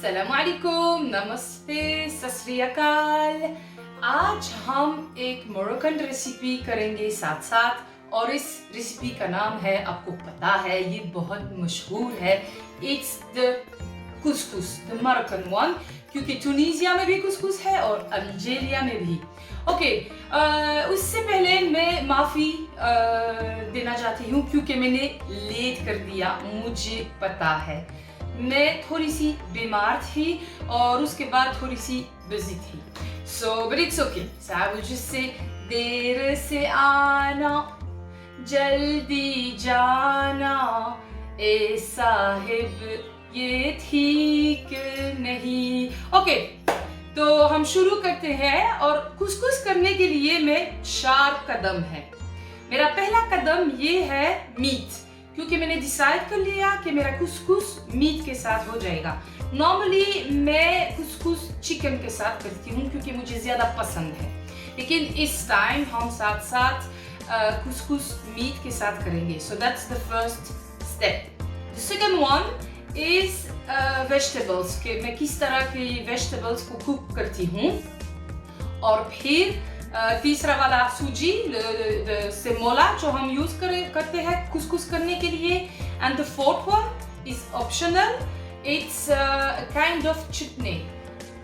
अस्सलामुअलैकुम, नमस्ते, सत श्री अकाल। आज हम एक मोरक्कन रेसिपी करेंगे साथ साथ, और इस रेसिपी का नाम है, आपको पता है ये बहुत मशहूर है, it's the couscous, the Moroccan one, क्योंकि टूनीसिया में भी कुसकुस है और अल्जीरिया में भी। ओके, उससे पहले मैं माफ़ी देना चाहती हूँ क्योंकि मैंने लेट कर दिया, मुझे पता है। मैं थोड़ी सी बीमार थी और उसके बाद थोड़ी सी बिजी थी। But it's okay. से देर से आना जल्दी जाना, ए साहिब ये ठीक नहीं। ओके, तो हम शुरू करते हैं। और कुसकुस करने के लिए में 4 कदम है। मेरा पहला कदम ये है मीट, क्योंकि मैंने डिसाइड कर लिया कि मेरा कुसकुस मीट के साथ हो जाएगा। नॉर्मली मैं कुसकुस चिकन के साथ करती हूँ क्योंकि मुझे ज़्यादा पसंद है, लेकिन इस टाइम हम साथ साथ कुसकुस मीट के साथ करेंगे। So that's the first step. The second one is vegetables, के मैं किस तरह के वेजिटेबल्स को कुक करती हूँ। और फिर तीसरा वाला सूजी, सेमोला, जो हम यूज करते हैं कुसकुस करने के लिए। And the fourth one is optional, it's kind of chutney.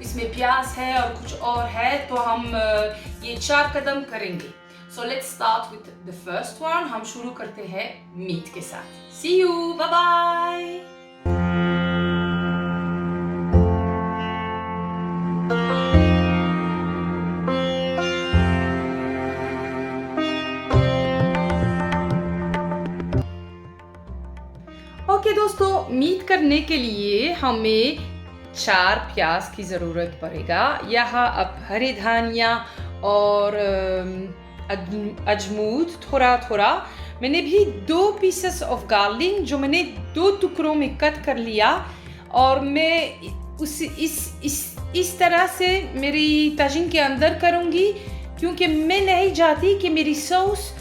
इसमें प्याज है और कुछ और है, तो हम ये 4 कदम करेंगे। So let's start with the first one. हम शुरू करते हैं मीट के साथ। सी यू, बाय बाय। ओके दोस्तों, मीट करने के लिए हमें 4 प्याज की ज़रूरत पड़ेगा। यहाँ अब हरे धनिया और अजमूद थोड़ा थोड़ा। मैंने भी 2 पीसेस ऑफ गार्लिक जो मैंने 2 टुकड़ों में कट कर लिया, और मैं इस तरह से मेरी ताजीन के अंदर करूँगी, क्योंकि मैं नहीं चाहती कि मेरी सॉस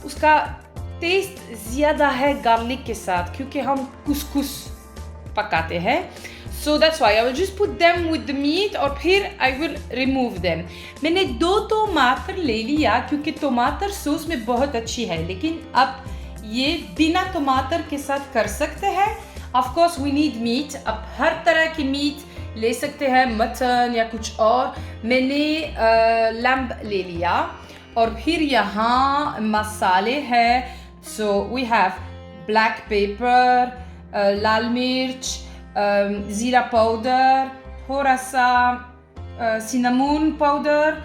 उसका टेस्ट ज़्यादा है गार्लिक के साथ, क्योंकि हम कुसकुस पकाते हैं। So that's why I will just put them with the meat, और फिर आई विल रिमूव देम। मैंने 2 टमाटर ले लिया क्योंकि टमाटर सॉस में बहुत अच्छी है, लेकिन अब ये बिना टमाटर के साथ कर सकते हैं। Of course we need meat. अब हर तरह की मीट ले सकते हैं, मटन या कुछ और। मैंने लैम्ब ले लिया। और फिर यहाँ मसाले हैं। So we have black pepper, लाल मिर्च, ज़ीरा पाउडर, थोड़ा सा सिनेमन पाउडर,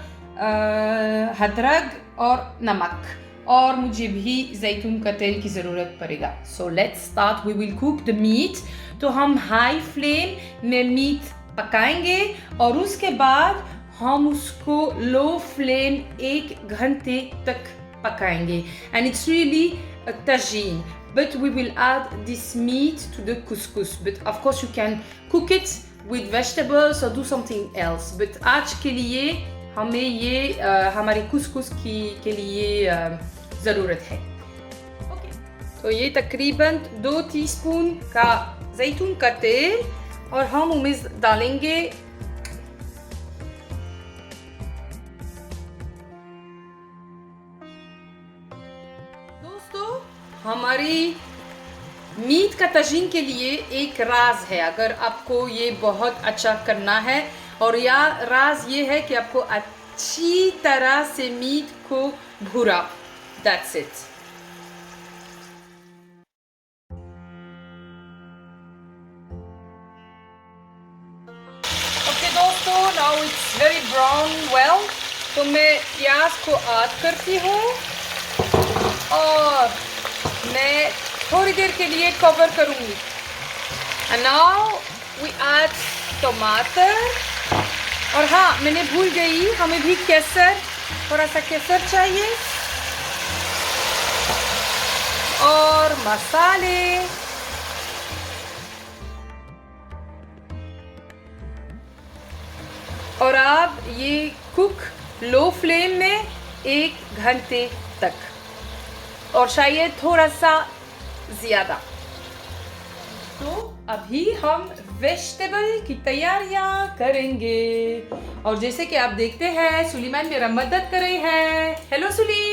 अदरक और नमक, और मुझे भी जैतून का तेल की ज़रूरत पड़ेगा। So let's start. We will cook the meat. तो हम हाई फ्लेम में मीट पकाएंगे, और उसके बाद हम उसको लो फ्लेम 1 घंटे तक पकाएंगे। And it's really a tagine, but we will add this meat to the couscous. But of course you can cook it with vegetables or do something else. But आज के लिए हमें ये हमारे कुसकुस के लिए ज़रूरत है। Okay. तो ये तकरीबन 2 टीस्पून का जैतून का तेल, और हम उसमें डालेंगे हमारी मीट का तजीन के लिए एक राज है, अगर आपको ये बहुत अच्छा करना है। और यह राज ये है कि आपको अच्छी तरह से मीट को भूरा। That's it. ओके दोस्तों, now it's very brown well. तो मैं प्याज को ऐड करती हूँ, और मैं थोड़ी देर के लिए कवर करूँगी। एंड नाउ वी ऐड टमाटर। और हाँ, मैंने भूल गई, हमें भी केसर, थोड़ा सा केसर चाहिए, और मसाले। और अब ये कुक लो फ्लेम में 1 घंटे तक, और शायद थोड़ा सा ज़्यादा। तो अभी हम वेजिटेबल की तैयारियां करेंगे। और जैसे कि आप देखते हैं सुलीमान मेरा मदद कर रही है। Hello Sulli.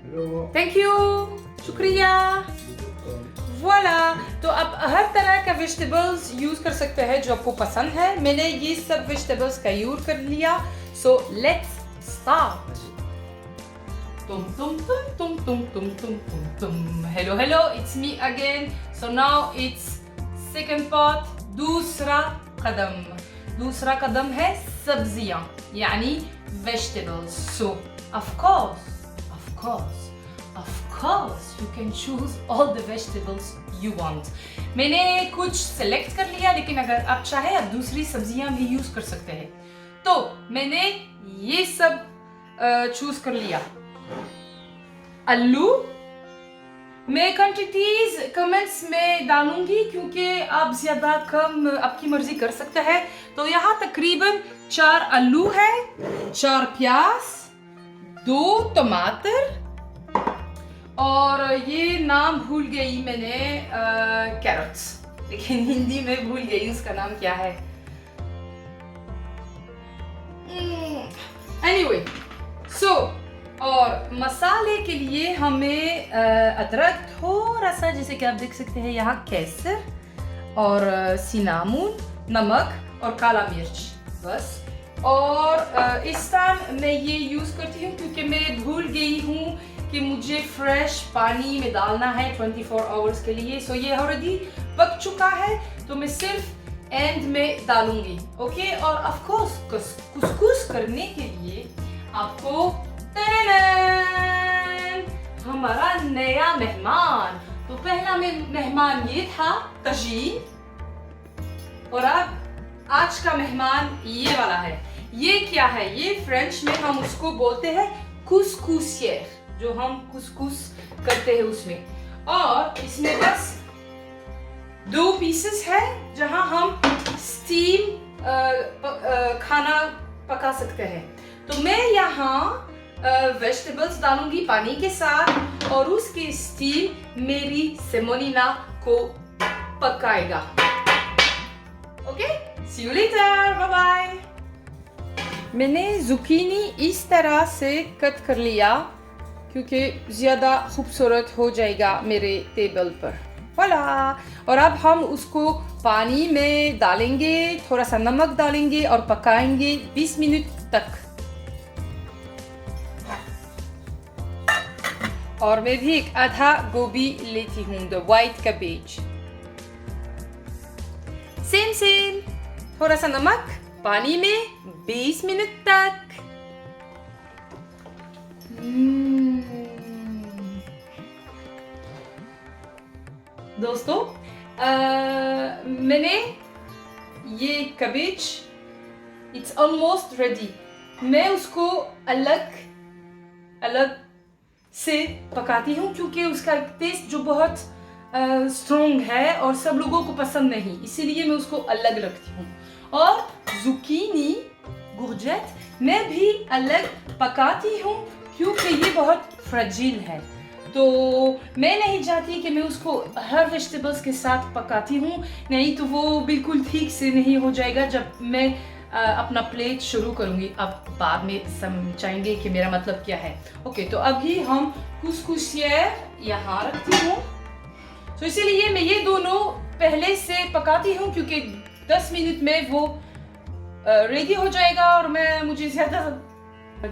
Hello. Thank you, शुक्रिया। वॉला, तो आप हर तरह का वेजिटेबल्स यूज कर सकते हैं जो आपको पसंद है। मैंने ये सब वेजिटेबल्स का यूज कर लिया। So let's start. तुम तुम तुम तुम तुम तुम तुम तुम तुम hello hello, it's me again. So now it's second part, दूसरा कदम है सब्जियां यानी vegetables. So of course you can choose all the vegetables you want। मैंने कुछ सेलेक्ट कर लिया, लेकिन अगर आप चाहे आप दूसरी सब्जियां भी यूज कर सकते हैं। तो मैंने ये सब चूज कर लिया। आलू मैं क्वांटिटीज कमेंट्स में डालूंगी, क्योंकि आप ज्यादा कम आपकी मर्जी कर सकते हैं। तो यहाँ तकरीबन 4 आलू है, 4 प्याज, 2 टमाटर, और ये नाम भूल गई मैंने, कैरेट्स, लेकिन हिंदी में भूल गई उसका नाम क्या है। एनीवे, सो और मसाले के लिए हमें अदरक थोड़ा सा, जैसे कि आप देख सकते हैं यहाँ, केसर और सिनामून, नमक और काला मिर्च, बस। और इस टाइम मैं ये यूज करती हूँ क्योंकि मैं भूल गई हूँ कि मुझे फ्रेश पानी में डालना है 24 आवर्स के लिए। सो ये ऑलरेडी पक चुका है, तो मैं सिर्फ एंड में डालूंगी। ओके, और ऑफ कोर्स कुसकुस करने के लिए आपको हमारा नया मेहमान। तो पहला मेहमान ये था तजीन, और अब आज का मेहमान ये वाला है। ये क्या है? ये फ्रेंच में हम उसको बोलते हैं कुसकुसियर, जो हम कुसकुस करते हैं उसमें। और इसमें बस 2 पीसेस है जहां हम स्टीम खाना पका सकते हैं। तो मैं यहाँ वेजिटेबल्स डालूंगी पानी के साथ, और उसकी स्टीम मेरी सेमोलिना को पकाएगा। Okay, see you later, bye bye. मैंने जुकीनी इस तरह से कट कर लिया क्योंकि ज़्यादा खूबसूरत हो जाएगा मेरे टेबल पर। voilà। और अब हम उसको पानी में डालेंगे, थोड़ा सा नमक डालेंगे और पकाएंगे 20 मिनट तक। और मैं भी एक आधा गोभी लेती हूँ, द वाइट कैबेज। सेम थोड़ा सा नमक, पानी में 20 मिनट तक। दोस्तों, मैंने ये कैबेज, इट्स ऑलमोस्ट रेडी। मैं उसको अलग से पकाती हूँ क्योंकि उसका टेस्ट जो बहुत स्ट्रॉन्ग है और सब लोगों को पसंद नहीं, इसीलिए मैं उसको अलग रखती हूँ। और जुकीनी, गुर्जेट मैं भी अलग पकाती हूँ क्योंकि ये बहुत फ्रेजिल है। तो मैं नहीं चाहती कि मैं उसको हर वेजिटेबल्स के साथ पकाती हूँ, नहीं तो वो बिल्कुल ठीक से नहीं हो जाएगा जब मैं अपना प्लेट शुरू करूँगी। अब बाद में समझाएंगे कि मेरा मतलब क्या है। ओके, तो अभी हम कुसकुसियर यहाँ रखती हूँ। तो इसीलिए मैं ये दोनों पहले से पकाती हूँ क्योंकि 10 मिनट में वो रेडी हो जाएगा और मुझे ज़्यादा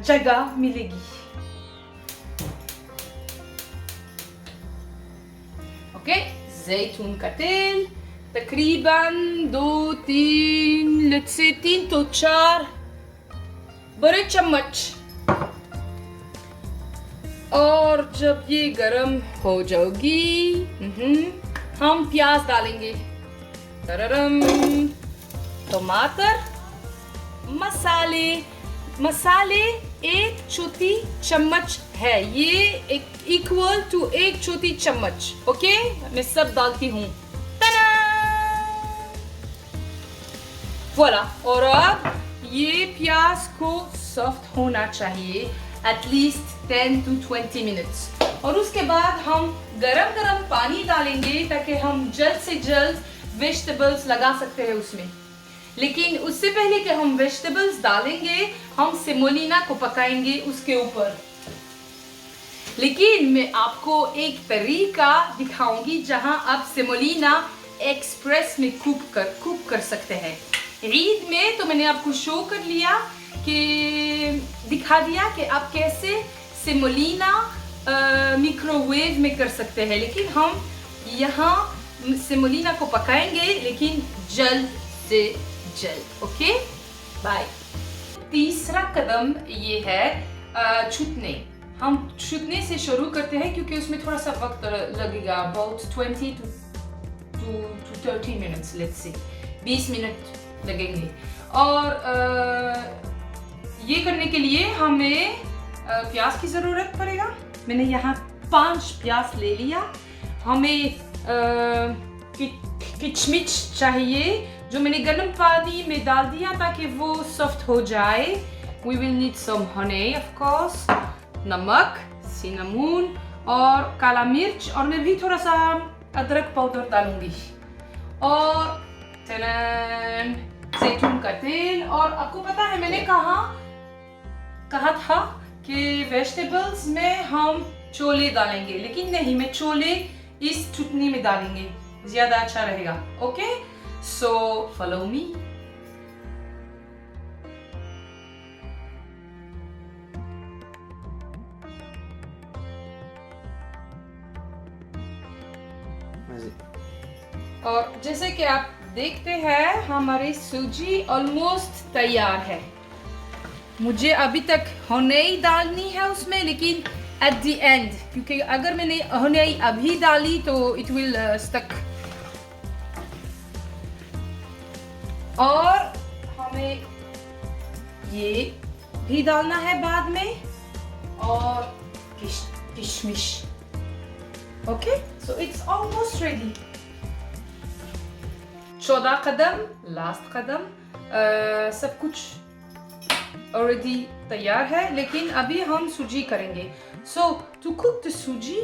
जगह मिलेगी। ओके, जैतून का तेल तकरीबन 3 to 4 बड़े चम्मच। और जब ये गरम हो जाएगी हम प्याज डालेंगे, टमाटर, मसाले 1 चौथी चम्मच है, ये इक्वल टू 1 चौथी चम्मच। ओके, मैं सब डालती हूँ। voilà। और अब ये प्याज को सॉफ्ट होना चाहिए एटलीस्ट 10 to 20 मिनट्स। और उसके बाद हम गरम पानी डालेंगे ताकि हम जल्द से जल्द वेजिटेबल्स लगा सकते हैं उसमें। लेकिन उससे पहले कि हम वेजिटेबल्स डालेंगे, हम सेमोलिना को पकाएंगे उसके ऊपर। लेकिन मैं आपको एक तरीका दिखाऊंगी जहां आप सेमोलिना एक्सप्रेस में कुक कर सकते हैं। ईद में तो मैंने आपको शो कर लिया कि दिखा दिया कि आप कैसे सेमोलिना मिक्रोवेव में कर सकते हैं। लेकिन हम यहाँ सेमोलिना को पकाएंगे, लेकिन जल्द से जल्द। Okay, bye. तीसरा कदम ये है छूटने। हम छूटने से शुरू करते हैं क्योंकि उसमें थोड़ा सा वक्त लगेगा, about 20 to 30 minutes, let's say 20 minute लगेंगे। और ये करने के लिए हमें प्याज की ज़रूरत पड़ेगा। मैंने यहाँ 5 प्याज ले लिया। हमें किचमिच चाहिए जो मैंने गर्म पानी में डाल दिया ताकि वो सॉफ्ट हो जाए। We will need some honey of course, नमक, सिनामोन और काला मिर्च, और मैं भी थोड़ा सा अदरक पाउडर डालूंगी, और जैतून का तेल। और आपको पता है मैंने कहा था कि वेजिटेबल्स में हम छोले डालेंगे, लेकिन नहीं, मैं छोले इस चटनी में डालेंगे, ज्यादा अच्छा रहेगा। Okay, so follow me. और जैसे कि आप देखते हैं हमारी सूजी ऑलमोस्ट तैयार है। मुझे अभी तक हनी डालनी है उसमें, लेकिन एट द एंड, क्योंकि अगर मैंने हनी अभी डाली तो इट विल स्टक। और हमें ये भी डालना है बाद में, और किशमिश। Okay, so it's almost ready. 14 कदम, लास्ट कदम, सब कुछ ऑलरेडी तैयार है, लेकिन अभी हम सूजी करेंगे। सो टू कुक द सूजी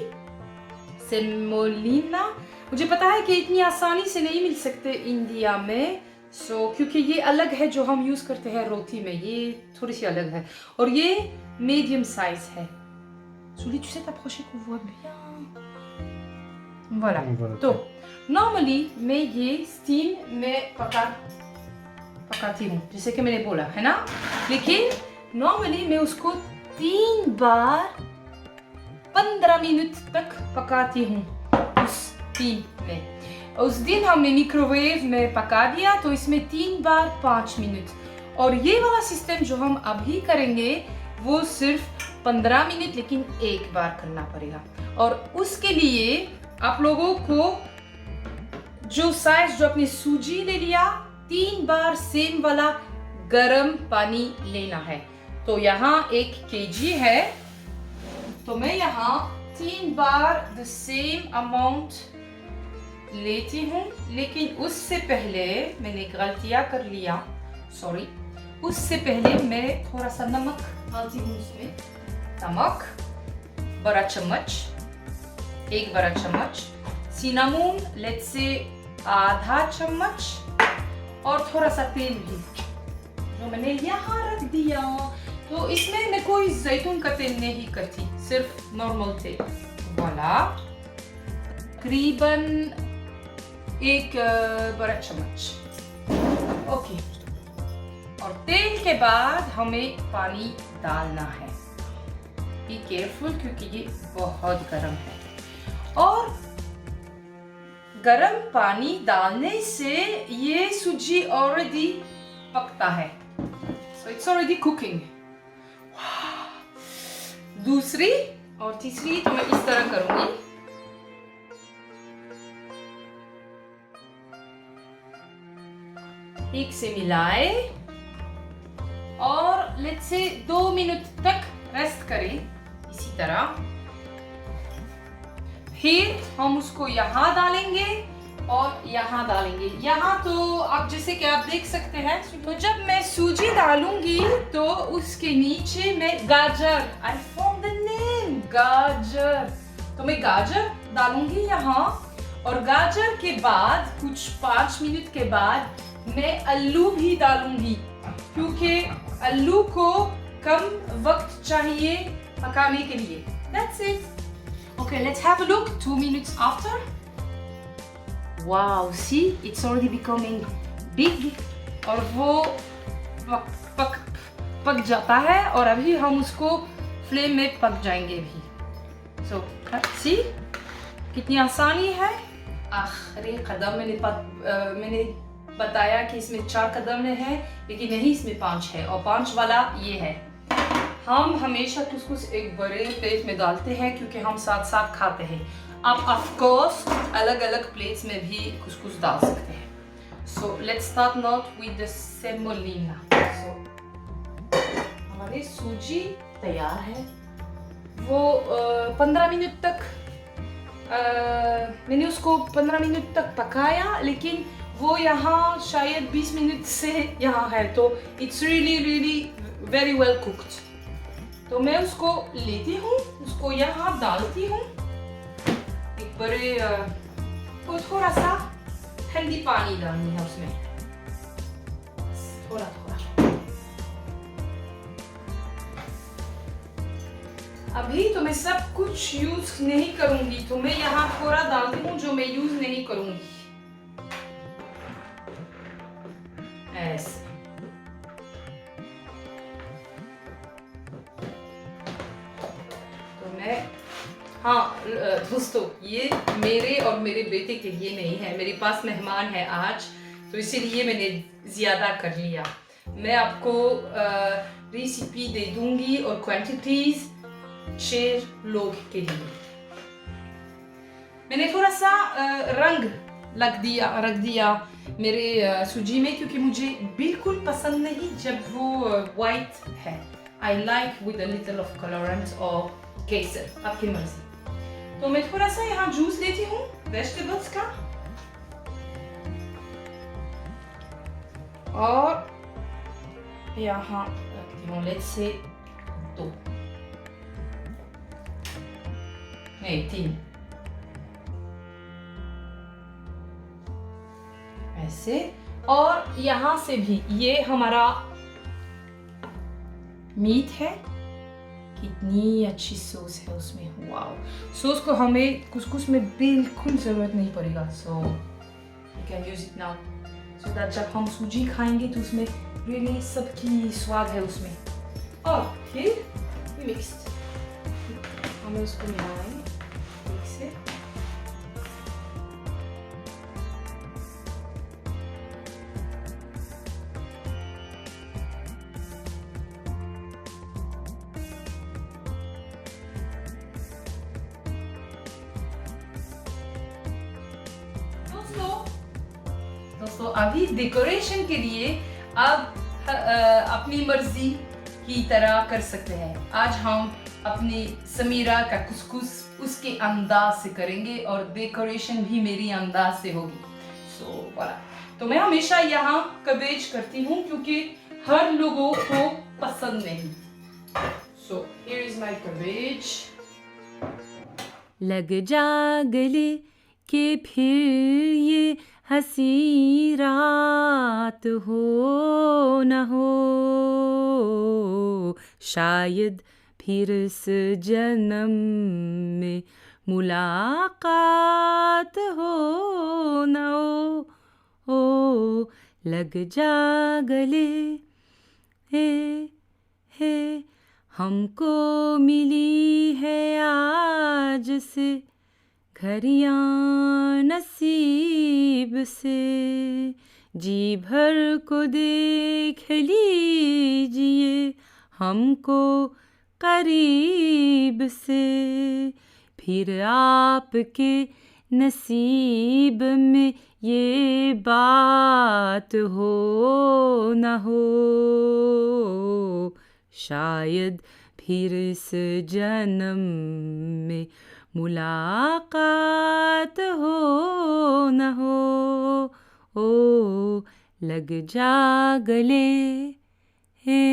सेमोलिना, मुझे पता है कि इतनी आसानी से नहीं मिल सकते इंडिया में, क्योंकि ये अलग है जो हम यूज करते हैं रोटी में, ये थोड़ी सी अलग है, और ये मीडियम साइज है। Julie, tu sais t'approcher qu'on voit bien. Voilà. तो नॉर्मली मैं ये स्टीम में पकाती हूँ, जैसे कि मैंने बोला है ना, लेकिन नॉर्मली मैं उसको 3 बार 15 मिनट तक पकाती हूँ उस स्टीम में। उस दिन हमने माइक्रोवेव में पका दिया, तो इसमें 3 बार 5 मिनट। और ये वाला सिस्टम जो हम अभी करेंगे वो सिर्फ 15 मिनट, लेकिन एक बार करना पड़ेगा। और उसके लिए आप लोगों को जो आपने सूजी ले लिया, 3 बार सेम वाला गरम पानी लेना है। तो यहाँ 1 kg है, तो मैं यहाँ 3 बार द सेम अमाउंट लेती हूँ। लेकिन उससे पहले मैंने गलतियाँ कर लिया, सॉरी। उससे पहले मैं थोड़ा सा नमक डालती हूँ उसमें। नमक बड़ा चम्मच, 1 बड़ा चम्मच, सिनामोन लेट्स से आधा चम्मच, और थोड़ा सा तेल भी जो मैंने यहाँ रख दिया। तो इसमें मैं कोई जैतून का तेल नहीं करती, सिर्फ नॉर्मल तेल वाला, तकरीबन 1 बड़ा चम्मच। ओके, और तेल के बाद हमें पानी डालना है। बी केयरफुल क्योंकि ये बहुत गर्म है, और गर्म पानी डालने से ये सूजी ऑलरेडी पकता है, सो इट्स ऑलरेडी कुकिंग। दूसरी और तीसरी तो मैं इस तरह करूंगी। एक से मिलाए और लेट्स से 2 मिनट तक रेस्ट करें इसी तरह। फिर हम उसको यहाँ डालेंगे और यहाँ डालेंगे। यहाँ तो आप जैसे कि आप देख सकते हैं, तो जब मैं सूजी डालूंगी तो उसके नीचे मैं गाजर, I found the name, गाजर, तो मैं गाजर डालूंगी यहाँ, और गाजर के बाद कुछ 5 मिनट के बाद मैं आलू भी डालूंगी, क्योंकि आलू को कम वक्त चाहिए पकाने के लिए. That's it. Okay, let's have a look 2 minutes after. Wow, see, it's already becoming big. और वो पक जाता है और अभी हम उसको फ्लेम में पक जाएंगे भी. So, see, कितनी आसानी है. आखिरी कदम मैंने बताया कि इसमें 4 कदम हैं, लेकिन नहीं, इसमें 5 है और 5 वाला ये है. हम हमेशा कुछ एक बड़े प्लेट में डालते हैं क्योंकि हम साथ साथ खाते हैं. आप ऑफ कोर्स अलग अलग प्लेट्स में भी कुछ डाल सकते हैं. So let's start now with the semolina. So हमारी सूजी तैयार है. वो 15 मिनट तक मैंने उसको 15 मिनट तक पकाया, लेकिन वो यहाँ शायद 20 मिनट से यहाँ है, तो it's really very well cooked. तो मैं उसको लेती हूँ, उसको यहाँ डालती हूँ एक बड़े को थोड़ा सा ठंडी पानी डालनी है उसमें, थोड़ा. अभी तो मैं सब कुछ यूज नहीं करूंगी, तो मैं यहाँ थोड़ा डालती हूँ जो मैं यूज नहीं करूंगी. ऐसे तो मैं, हाँ दोस्तों, ये मेरे और मेरे बेटे के लिए नहीं है. मेरे पास मेहमान है आज, तो इसीलिए मैंने ज़्यादा कर लिया. मैं आपको रेसिपी दे दूंगी और क्वांटिटीज 6 लोग के लिए. मैंने थोड़ा सा रंग रख दिया मेरे सूजी में, क्योंकि मुझे बिल्कुल पसंद नहीं जब वो वाइट है. I like with a little of colorant और केसर, आपकी मर्जी. तो मैं थोड़ा सा यहाँ जूस लेती हूँ वेजिटेबल्स का, और यहाँ रखती हूँ लेट्स से 2 नहीं 3 ऐसे. और यहाँ से भी ये हमारा मीट है. कितनी अच्छी सॉस है उसमें. वाओ, सॉस को हमें कुछ में बिल्कुल जरूरत नहीं पड़ेगा. So you can use it now, so that जब हम सूजी खाएंगे तो उसमें रियली सबकी स्वाद है उसमें. और फिर मिक्स्ड हमें उसको मिलाएंगे ठीक से. दोस्तों अभी डेकोरेशन के लिए आप अपनी मर्जी की तरह कर सकते हैं. आज हम अपनी समीरा का कुसकुस उसके अंदाज से करेंगे और डेकोरेशन भी मेरी अंदाज से होगी. सो voilà. तो मैं हमेशा यहाँ कबेज करती हूँ क्योंकि हर लोगों को पसंद नहीं. सो here is my cabbage. लग जा गले के फिर ये हंसी रात हो न हो, शायद फिर इस जन्म में मुलाकात हो न हो. ओ लग जा गले हे हमको मिली है आज से घड़ियाँ नसीब से. जी भर को देख लीजिए हमको करीब से, फिर आपके नसीब में ये बात हो न हो, शायद फिर इस जन्म में मुलाकात हो न हो. ओ लग जा गले हे